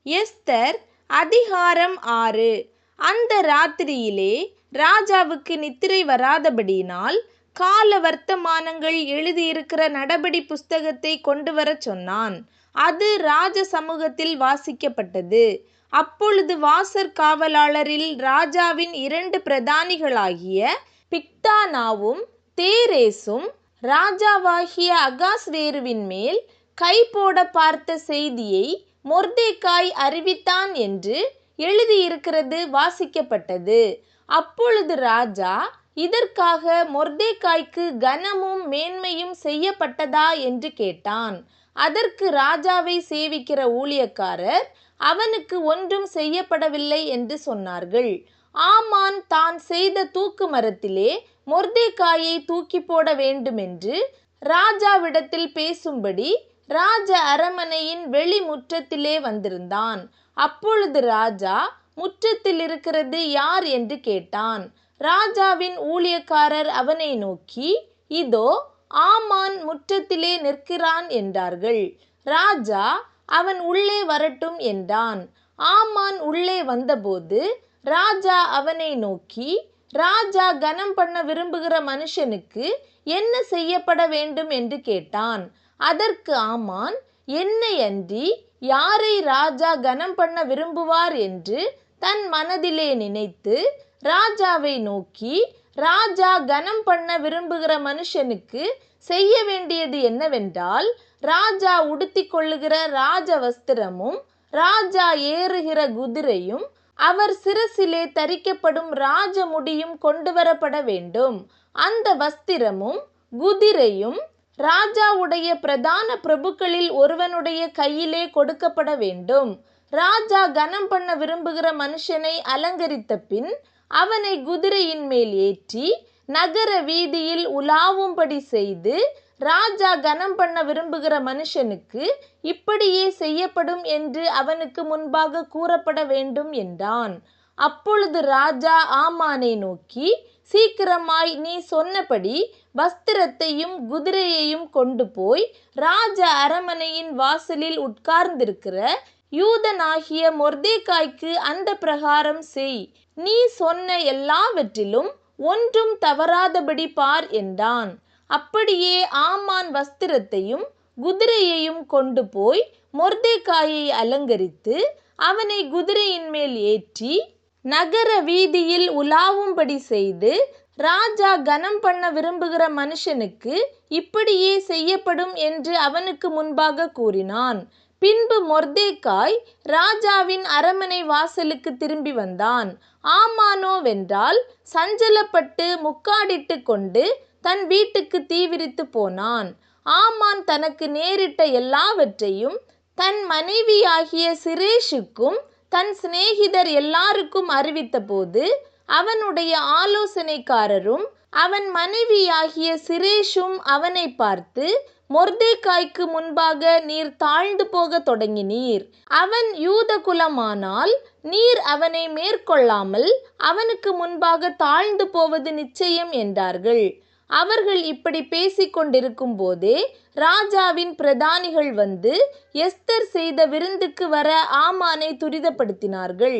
Esther அதிகாரம் 6. அந்த ராத்திரியிலே ராஜாவுக்கு நித்திரை வராதபடியினால் கால வர்த்தமானங்கள் எழுதியிருக்கிற நடபடி புஸ்தகத்தை கொண்டு வரச் சொன்னான். அது ராஜ சமூகத்தில் வாசிக்கப்பட்டது. அப்பொழுது வாசற் காவலாளரில் ராஜாவின் 2 பிரதானிகளாகிய பிக்தானாவும் தேரேசும் ராஜாவாகிய அகாஸ்வேருவின் மேல் கை போட பார்த்த செய்தியை மொர்தெகாய் அறிவித்தான் என்று எழுதியிருக்கிறது வாசிக்கப்பட்டது. அப்பொழுது ராஜா, இதற்காக மொர்தெகாய்க்கு கனமும் மேன்மையும் செய்யப்பட்டதா என்று கேட்டான். அதற்கு ராஜாவை சேவிக்கிற ஊழியக்காரர், அவனுக்கு ஒன்றும் செய்யப்படவில்லை என்று சொன்னார்கள். ஆமான் தான் செய்த தூக்கு மரத்திலே மொர்தெகாயை தூக்கி போட வேண்டுமென்று ராஜாவிடத்தில் பேசும்படி ராஜ அரமனையின் வெளி முற்றத்திலே வந்திருந்தான். அப்பொழுது ராஜா, முற்றத்தில் இருக்கிறது யார் என்று கேட்டான். ராஜாவின் ஊழியக்காரர் அவனை நோக்கி, இதோ ஆமான் முற்றத்திலே நிற்கிறான் என்றார்கள். ராஜா, அவன் உள்ளே வரட்டும் என்றான். ஆமான் உள்ளே வந்தபோது ராஜா அவனை நோக்கி, ராஜா கனம் பண்ண விரும்புகிற மனுஷனுக்கு என்ன செய்யப்பட வேண்டும் என்று கேட்டான். அதற்கு ஆமான், என்னை அன்றி யாரை ராஜா கனம் பண்ண விரும்புவார் என்று தன் மனதிலே நினைத்து ராஜாவை நோக்கி, ராஜா கனம் பண்ண விரும்புகிற மனுஷனுக்கு செய்ய வேண்டியது என்னவென்றால், ராஜா உடுத்திக் கொள்ளுகிற ராஜ வஸ்திரமும் ராஜா ஏறுகிற குதிரையும் அவர் சிரசிலே தரிக்கப்படும் ராஜ முடியும் கொண்டு வரப்பட வேண்டும். அந்த வஸ்திரமும் குதிரையும் ராஜாவுடைய பிரதான பிரபுக்களில் ஒருவனுடைய கையிலே கொடுக்கப்பட வேண்டும். ராஜா கனம் பண்ண விரும்புகிற மனுஷனை அலங்கரித்த பின் அவனை குதிரையின் மேல் ஏற்றி நகர வீதியில் உலாவும்படி செய்து, ராஜா கனம் பண்ண விரும்புகிற மனுஷனுக்கு இப்படியே செய்யப்படும் என்று அவனுக்கு முன்பாக கூறப்பட வேண்டும் என்றான். அப்பொழுது ராஜா ஆமானை நோக்கி, சீக்கிரமாய் நீ சொன்னபடி வஸ்திரத்தையும் குதிரையையும் கொண்டு போய் ராஜ அரமனையின் வாசலில் உட்கார்ந்திருக்கிற யூதனாகிய மொர்தெகாய்க்கு அந்த பிரகாரம் செய். நீ சொன்ன எல்லாவற்றிலும் ஒன்றும் தவறாதபடி பார் என்றான். அப்படியே ஆமான் வஸ்திரத்தையும் குதிரையையும் கொண்டு போய் மொர்தெகாயை அலங்கரித்து அவனை குதிரையின் மேல் ஏற்றி நகர வீதியில் உலாவும்படி செய்து, ராஜா கனம் பண்ண விரும்புகிற மனுஷனுக்கு இப்படியே செய்யப்படும் என்று அவனுக்கு முன்பாக கூறினான். பின்பு மொர்தெகாய் ராஜாவின் அரமனை வாசலுக்கு திரும்பி வந்தான். ஆமானோவென்றால் சஞ்சலப்பட்டு முக்காடிட்டு கொண்டு தன் வீட்டுக்கு தீவிரித்து போனான். ஆமான் தனக்கு நேரிட்ட எல்லாவற்றையும் தன் மனைவியாகிய சிரேஷுக்கும் தன் சிநேகிதர் எல்லாருக்கும் அறிவித்த போது, அவனுடைய ஆலோசனைக்காரரும் அவன் மனைவியாகிய சிரேஷும் அவனை பார்த்து, மொர்தெகாய்க்கு முன்பாக நீர் தாழ்ந்து போக தொடங்கினீர். அவன் யூத குலமானால் நீர் அவனை மேற்கொள்ளாமல் அவனுக்கு முன்பாக தாழ்ந்து போவது நிச்சயம் என்றார்கள். அவர்கள் இப்படி பேசிக்கொண்டிருக்கும் போதே ராஜாவின் பிரதானிகள் வந்து எஸ்தர் செய்த விருந்துக்கு வர ஆமானை துரிதப்படுத்தினார்கள்.